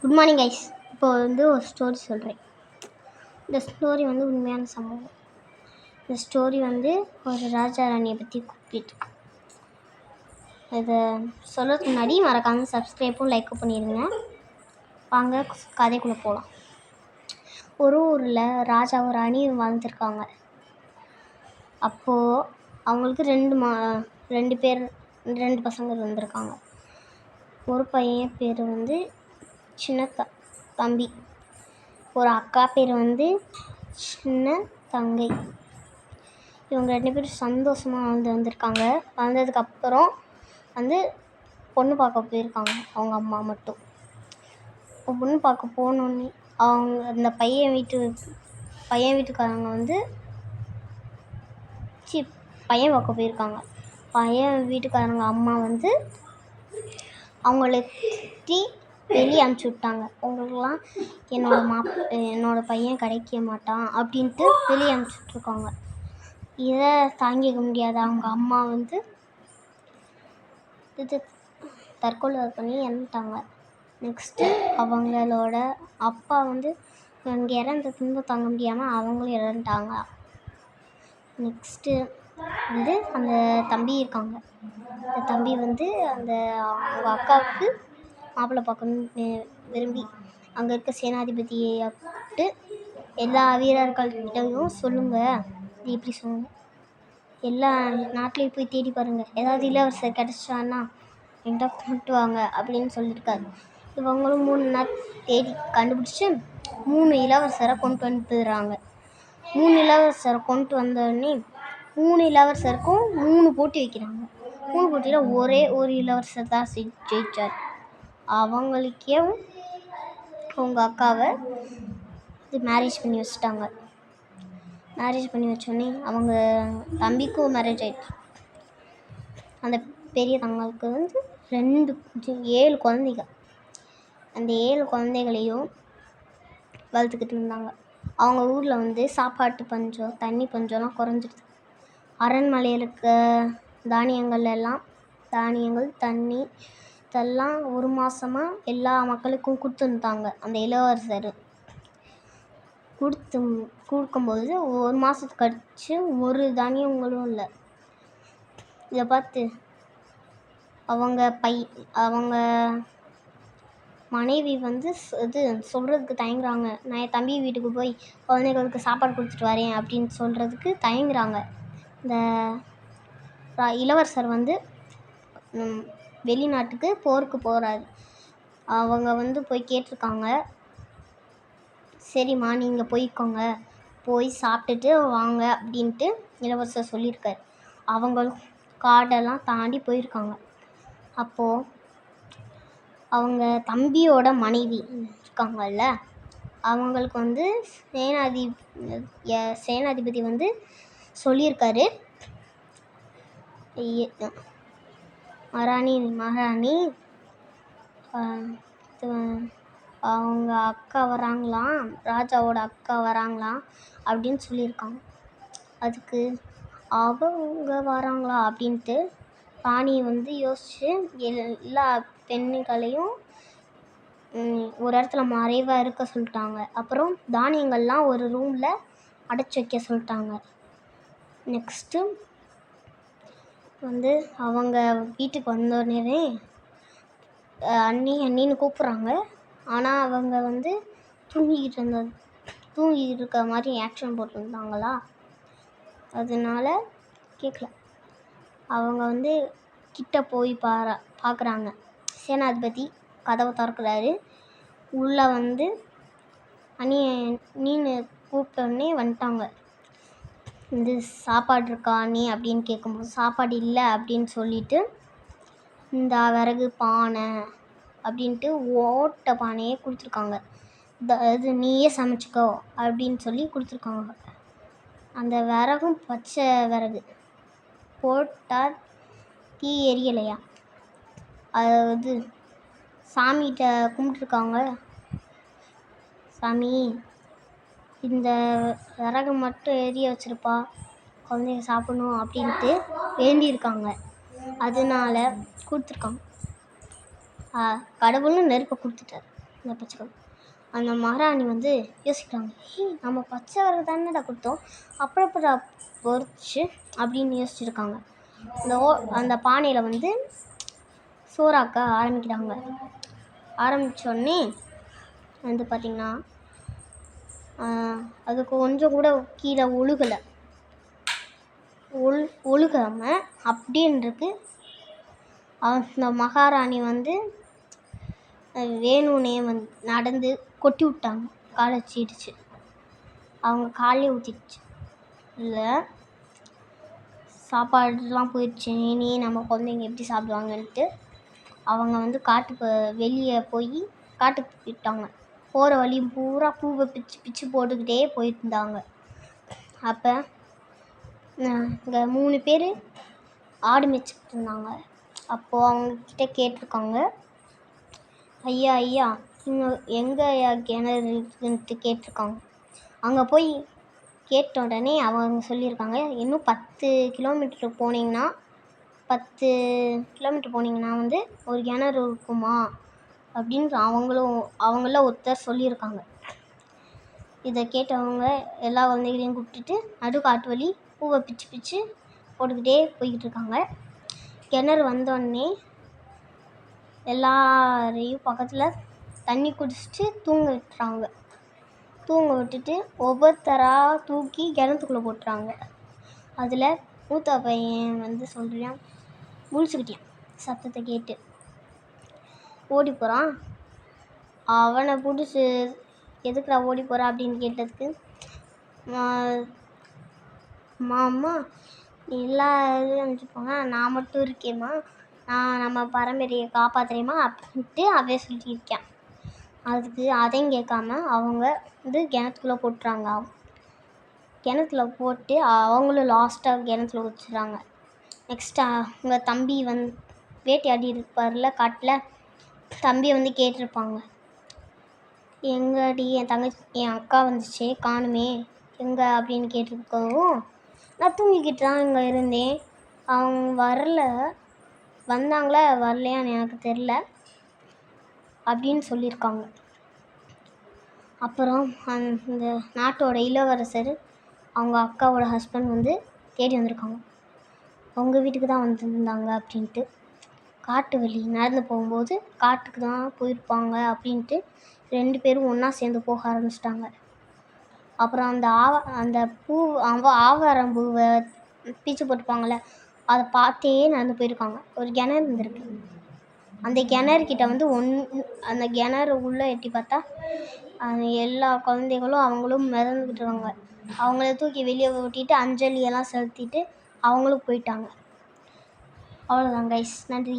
Good morning guys. இப்போ ஒரு story சொல்கிறேன். இந்த ஸ்டோரி உண்மையான சம்பவம். இந்த ஸ்டோரி ஒரு ராஜா ராணியை பற்றி கூப்பிட்டு. இதை சொல்கிறதுக்கு முன்னாடி மறக்காமல் சப்ஸ்கிரைப்பும் லைக்கும் பண்ணிடுங்க. வாங்க கதைக்குள்ளே போகலாம். ஒரு ஊரில் ராஜாவும் ராணியும் வாழ்ந்துருக்காங்க. அப்போது அவங்களுக்கு ரெண்டு பசங்க இருந்திருக்காங்க. ஒரு பையன் பேர் சின்ன தம்பி, ஒரு அக்கா பேர் சின்ன தங்கை. இவங்க 2 பேரும் சந்தோஷமாக வந்திருக்காங்க. வந்ததுக்கப்புறம் பொண்ணு பார்க்க போயிருக்காங்க. அவங்க அம்மா மட்டும். பொண்ணு பார்க்க போனோடனே அவங்க அந்த பையன் வீட்டுக்காரங்க பையன் பார்க்க போயிருக்காங்க. பையன் வீட்டுக்காரங்க அம்மா அவங்கள வெளியே அனுப்பிச்சி விட்டாங்க. உங்களுக்கெல்லாம் என்னோடய பையன் கிடைக்க மாட்டான் அப்படின்ட்டு வெளியே அனுப்பிச்சுட்ருக்காங்க. இதை தாங்கிக்க முடியாத அவங்க அம்மா இது தற்கொலை பண்ணி இறந்துட்டாங்க. நெக்ஸ்ட்டு அவங்களோட அப்பா இங்கே இறந்த துன்பம் தாங்க முடியாமல் அவங்களும் இறந்துட்டாங்க. நெக்ஸ்ட்டு அந்த தம்பி இருக்காங்க. அந்த தம்பி அவங்க அக்காவுக்கு மாப்பிள்ளை பார்க்கணுன்னு விரும்பி அங்கே இருக்க சேனாதிபதியை கூப்பிட்டு எல்லா வீரர்கள்கிட்டையும் சொல்லுங்கள், இப்படி சொல்லுங்கள், எல்லா நாட்டிலையும் போய் தேடி பாருங்கள், ஏதாவது இளவரசர் கிடச்சான்னா என்கிட்ட கொண்டு வாங்க அப்படின்னு சொல்லியிருக்காரு. இவங்களும் 3 நாள் தேடி கண்டுபிடிச்சி 3 இளவரசரை கொண்டு வந்துடுறாங்க. 3 இளவரசரை கொண்டு வந்தோடனே 3 இளவரசருக்கும் 3 போட்டி வைக்கிறாங்க. 3 போட்டியில் ஒரே ஒரு இளவரசர் தான் ஜெயிச்சார். அவங்களுக்கே அவங்க அக்காவை மேரேஜ் பண்ணி வச்சுட்டாங்க. மேரேஜ் பண்ணி வச்சோடனே அவங்க தம்பிக்கும் மேரேஜ் ஆயிடுச்சு. அந்த பெரிய தங்களுக்கு 7 குழந்தைங்க. அந்த 7 குழந்தைகளையும் வளர்த்துக்கிட்டு இருந்தாங்க. அவங்க ஊரில் சாப்பாட்டு பஞ்சம், தண்ணி பஞ்சம்லாம் குறைஞ்சிடுது. அரண்மனையில் இருக்க தானியங்கள், தண்ணி இதெல்லாம் 1 மாதமாக எல்லா மக்களுக்கும் கொடுத்துருந்தாங்க. அந்த இளவரசர் கொடுக்கும்போது 1 மாதத்துக்கு கழிச்சு ஒரு தானியங்களும் இல்லை. இதை பார்த்து அவங்க மனைவி சொல்கிறதுக்கு தயங்குறாங்க. நான் என் தம்பி வீட்டுக்கு போய் குழந்தைகளுக்கு சாப்பாடு கொடுத்துட்டு வரேன் அப்படின்னு சொல்கிறதுக்கு தயங்குறாங்க. இந்த இளவரசர் வெளிநாட்டுக்கு போருக்கு போகிறாரு. அவங்க போய் கேட்டிருக்காங்க. சரிம்மா, நீங்கள் போய்க்கோங்க, போய் சாப்பிட்டுட்டு வாங்க அப்படின்ட்டு இளவரசர் சொல்லியிருக்காரு. அவங்களும் காடெல்லாம் தாண்டி போயிருக்காங்க. அப்போது அவங்க தம்பியோட மனைவி இருக்காங்கல்ல, அவங்களுக்கு சேனாதிபதி சொல்லியிருக்காரு, மகாராணி அவங்க அக்கா வராங்களாம், ராஜாவோட அக்கா வராங்களாம் அப்படின்னு சொல்லியிருக்காங்க. அதுக்கு அவங்க வராங்களா அப்படின்ட்டு ராணி யோசிச்சு எல்லா பெண்களையும் ஒரு இடத்துல மறைவாக இருக்க சொல்லிட்டாங்க. அப்புறம் தானியங்கள்லாம் ஒரு ரூமில் அடைச்சி வைக்க சொல்லிட்டாங்க. நெக்ஸ்ட்டு அவங்க வீட்டுக்கு வந்தோடனே அண்ணின்னு கூப்பிட்றாங்க. ஆனால் அவங்க தூங்கிக்கிட்டு இருக்க மாதிரி ஆக்ஷன் போட்டிருந்தாங்களா, அதனால கேட்கல. அவங்க கிட்ட போய் பார்க்குறாங்க. சேனாதிபதி கதவை திறக்கிறாரு. உள்ளே அண்ணின்னு கூப்பிட்டோடனே வந்துட்டாங்க. சாப்பாடு இருக்கா அண்ணி அப்படின்னு கேட்கும்போது சாப்பாடு இல்லை அப்படின்னு சொல்லிட்டு, இந்த விறகு பானை அப்படின்ட்டு ஓட்டை பானையே கொடுத்துருக்காங்க. இது நீயே சமைச்சிக்கோ அப்படின்னு சொல்லி கொடுத்துருக்காங்க. அந்த விறகும் பச்சை விறகு போட்டால் தீ எரியலையா. அதாவது சாமிகிட்ட கும்பிட்டுருக்காங்க. சாமி, இந்த விறகு மட்டும் எரிய வச்சிருப்பா, குழந்தைங்க சாப்பிடணும் அப்படின்ட்டு வேண்டியிருக்காங்க. அதனால கொடுத்துருக்காங்க. கடவுளும் நெருப்பை கொடுத்துட்டார். இந்த பச்சை கலர். அந்த மகாராணி வந்து யோசிக்கிறாங்க, நம்ம பச்சை கலர் தானேடா கொடுத்தோம், அப்புறம் எப்படா பொறிச்சு அப்படின்னு யோசிச்சுருக்காங்க. அந்த பானையில் வந்து சோறாக்க ஆரம்பிக்கிறாங்க. ஆரம்பித்தோடனே வந்து பார்த்திங்கன்னா அது கொஞ்சம் கூட கீழே ஒழுகாமல் அப்படின்றது. அந்த மகாராணி வந்து வேணும்னே நடந்து கொட்டி விட்டாங்க, காலை சீடிச்சு. அவங்க காலையே ஊற்றிடுச்சு. இல்லை சாப்பாடுலாம் போயிடுச்சு, இனி நம்ம குழந்தைங்க எப்படி சாப்பிடுவாங்கன்ட்டு அவங்க வந்து வெளியே போய் காட்டுக்கு போயிட்டாங்க. போகிற வழி பூரா பூவை பிச்சு பிச்சு போட்டுக்கிட்டே போயிருந்தாங்க. அப்போ இங்கே 3 பேர் ஆடு மேய்ச்சிக்கிட்டு இருந்தாங்க. அப்போது அவங்கக்கிட்ட கேட்டிருக்காங்க, ஐயா ஐயா இங்கே எங்கே கிணறு இருக்குன்ட்டு கேட்டிருக்காங்க. அங்கே போய் கேட்ட உடனே அவங்க சொல்லியிருக்காங்க, இன்னும் 10 கிலோமீட்டர் போனீங்கன்னா வந்து ஒரு கிணறு இருக்குமா அப்படின்னு அவங்கள ஒருத்தர் சொல்லியிருக்காங்க. இதை கேட்டவங்க எல்லா குழந்தைகளையும் கூப்பிட்டுட்டு காட்டு வழி பூவை பிச்சு பிச்சு போட்டுக்கிட்டே போய்கிட்டு இருக்காங்க. கிணறு வந்தோடனே எல்லாரையும் பக்கத்தில் தண்ணி குடிச்சிட்டு தூங்க விட்டுட்டு ஒவ்வொருத்தராக தூக்கி கிணத்துக்குள்ளே போட்டுறாங்க. அதில் மூத்த பையன் வந்து சொல்கிறான், முழிச்சுக்கிட்டான் சத்தத்தை கேட்டு ஓடி போகிறான். அவனை பிடிச்சி எதுக்குடா ஓடி போகிறா அப்படின்னு கேட்டதுக்கு, அம்மா எல்லாரும் நினச்சிப்பாங்க நான் மட்டும் இருக்கேம்மா, நான் நம்ம பரம்பரையை காப்பாற்றுறேம்மா அப்படின்ட்டு அவன் சொல்லியிருக்கான். அதுக்கு அதையும் கேட்காம அவங்க வந்து கிணத்துக்குள்ளே போட்டுறாங்க. கிணத்துல போட்டு அவங்களும் லாஸ்ட்டாக கிணத்துல குதிச்சிடுறாங்க. நெக்ஸ்ட்டு அவங்க தம்பி வேட்டையாடி இருப்பார்ல காட்டில், தம்பியை வந்து கேட்டிருப்பாங்க, எங்கடி என் அக்கா வந்துச்சு காணுமே எங்கே அப்படின்னு கேட்டிருக்கவும், நான் தூங்கிக்கிட்டு தான் இங்கே இருந்தேன், அவங்க வந்தாங்களா வரலையான்னு எனக்கு தெரில அப்படின்னு சொல்லியிருக்காங்க. அப்புறம் அந்த நாட்டோட இளவரசர் அவங்க அக்காவோட ஹஸ்பண்ட் வந்து தேடி வந்திருக்காங்க. அவங்க வீட்டுக்கு தான் வந்திருந்தாங்க அப்படின்ட்டு. காட்டு வழி நடந்து போகும்போது காட்டுக்கு தான் போயிருப்பாங்க அப்படின்ட்டு 2 பேரும் ஒன்றா சேர்ந்து போக ஆரம்பிச்சிட்டாங்க. அப்புறம் அந்த ஆவாரம் பூவை பிச்சு போட்டுப்பாங்கள்ல, அதை பார்த்தே நடந்து போயிருக்காங்க. ஒரு கிணறு இருந்திருக்கு. அந்த கிணறுக்கிட்ட வந்து அந்த கிணறு உள்ளே எட்டி பார்த்தா எல்லா குழந்தைகளும் அவங்களும் மிதந்துக்கிட்டு இருக்காங்க. அவங்கள தூக்கி வெளியே ஓட்டிட்டு அஞ்சலியெல்லாம் செலுத்திட்டு அவங்களும் போயிட்டாங்க. அவ்வளோதான் கைஸ், நன்றி.